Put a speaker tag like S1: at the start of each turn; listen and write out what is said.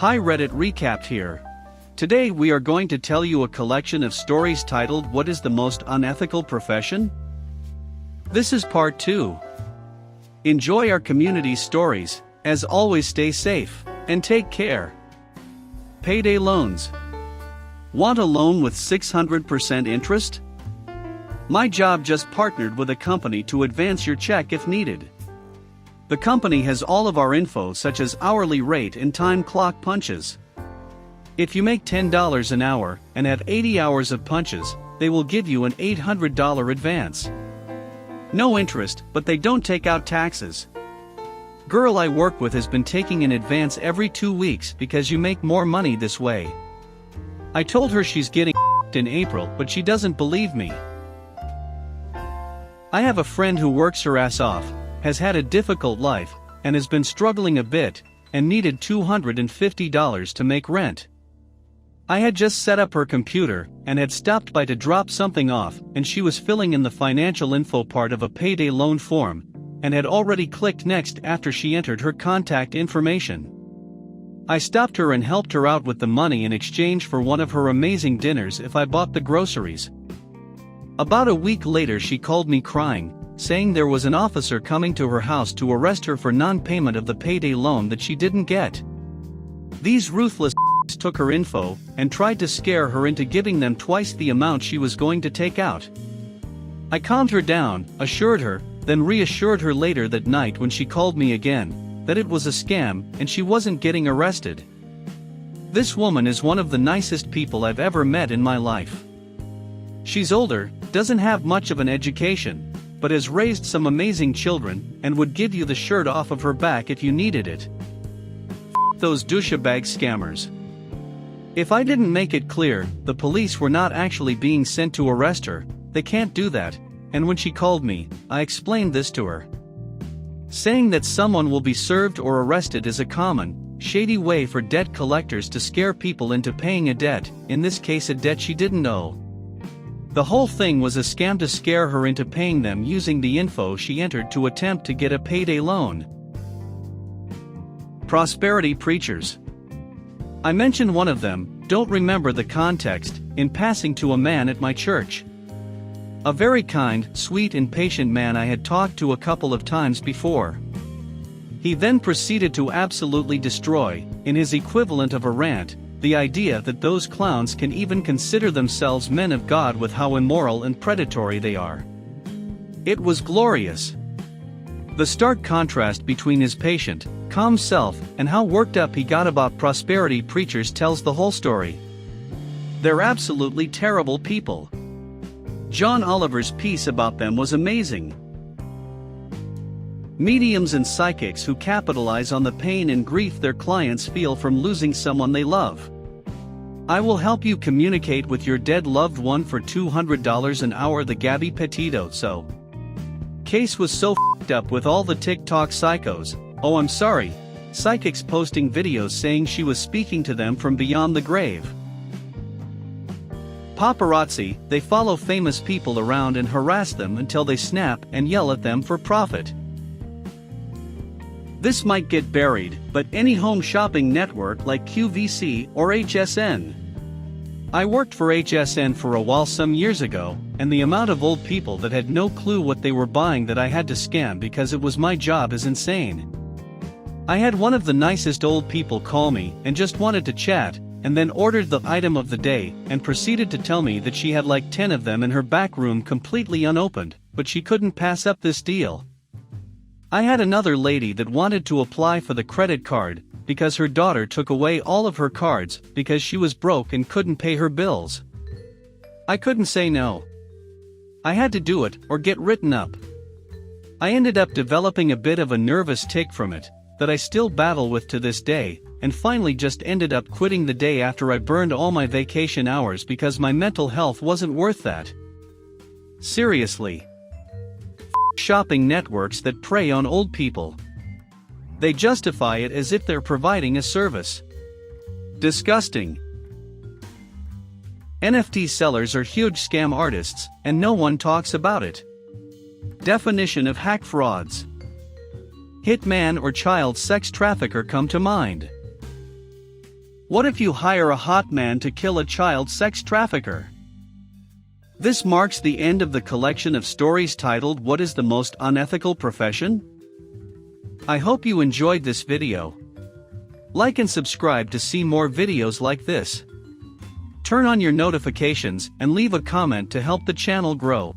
S1: Hi Reddit recapped here. Today we are going to tell you a collection of stories titled What is the most unethical profession? This is part 2. Enjoy our community's stories, as always stay safe, and take care. Payday loans. Want a loan with 600% interest? My job just partnered with a company to advance your check if needed. The company has all of our info such as hourly rate and time clock punches. If you make $10 an hour and have 80 hours of punches, they will give you an $800 advance. No interest, but they don't take out taxes. Girl I work with has been taking an advance every 2 weeks because you make more money this way. I told her she's getting in April, but she doesn't believe me. I have a friend who works her ass off, has had a difficult life, and has been struggling a bit, and needed $250 to make rent. I had just set up her computer, and had stopped by to drop something off, and she was filling in the financial info part of a payday loan form, and had already clicked next after she entered her contact information. I stopped her and helped her out with the money in exchange for one of her amazing dinners if I bought the groceries. About a week later she called me crying, saying there was an officer coming to her house to arrest her for non-payment of the payday loan that she didn't get. These ruthless took her info and tried to scare her into giving them twice the amount she was going to take out. I calmed her down, assured her, then reassured her later that night when she called me again, that it was a scam and she wasn't getting arrested. This woman is one of the nicest people I've ever met in my life. She's older, doesn't have much of an education, but has raised some amazing children, and would give you the shirt off of her back if you needed it. Those douchebag scammers. If I didn't make it clear, the police were not actually being sent to arrest her, they can't do that, and when she called me, I explained this to her. Saying that someone will be served or arrested is a common, shady way for debt collectors to scare people into paying a debt, in this case a debt she didn't owe. The whole thing was a scam to scare her into paying them using the info she entered to attempt to get a payday loan. Prosperity preachers. I mentioned one of them, don't remember the context, in passing to a man at my church. A very kind, sweet and patient man I had talked to a couple of times before. He then proceeded to absolutely destroy, in his equivalent of a rant, the idea that those clowns can even consider themselves men of God with how immoral and predatory they are. It was glorious. The stark contrast between his patient, calm self and how worked up he got about prosperity preachers tells the whole story. They're absolutely terrible people. John Oliver's piece about them was amazing. Mediums and psychics who capitalize on the pain and grief their clients feel from losing someone they love. I will help you communicate with your dead loved one for $200 an hour. The Gabby Petito case was so f***ed up with all the TikTok psychos, oh I'm sorry, psychics posting videos saying she was speaking to them from beyond the grave. Paparazzi, they follow famous people around and harass them until they snap and yell at them for profit. This might get buried, but any home shopping network like QVC or HSN. I worked for HSN for a while some years ago, and the amount of old people that had no clue what they were buying that I had to scam because it was my job is insane. I had one of the nicest old people call me and just wanted to chat, and then ordered the item of the day and proceeded to tell me that she had like 10 of them in her back room completely unopened, but she couldn't pass up this deal. I had another lady that wanted to apply for the credit card, because her daughter took away all of her cards because she was broke and couldn't pay her bills. I couldn't say no. I had to do it or get written up. I ended up developing a bit of a nervous tic from it, that I still battle with to this day, and finally just ended up quitting the day after I burned all my vacation hours because my mental health wasn't worth that. Seriously. Shopping networks that prey on old people. They justify it as if they're providing a service. Disgusting. NFT sellers are huge scam artists, and no one talks about it. Definition of hack frauds. Hitman or child sex trafficker come to mind. What if you hire a hot man to kill a child sex trafficker? This marks the end of the collection of stories titled "What is the most unethical profession?" I hope you enjoyed this video. Like and subscribe to see more videos like this. Turn on your notifications and leave a comment to help the channel grow.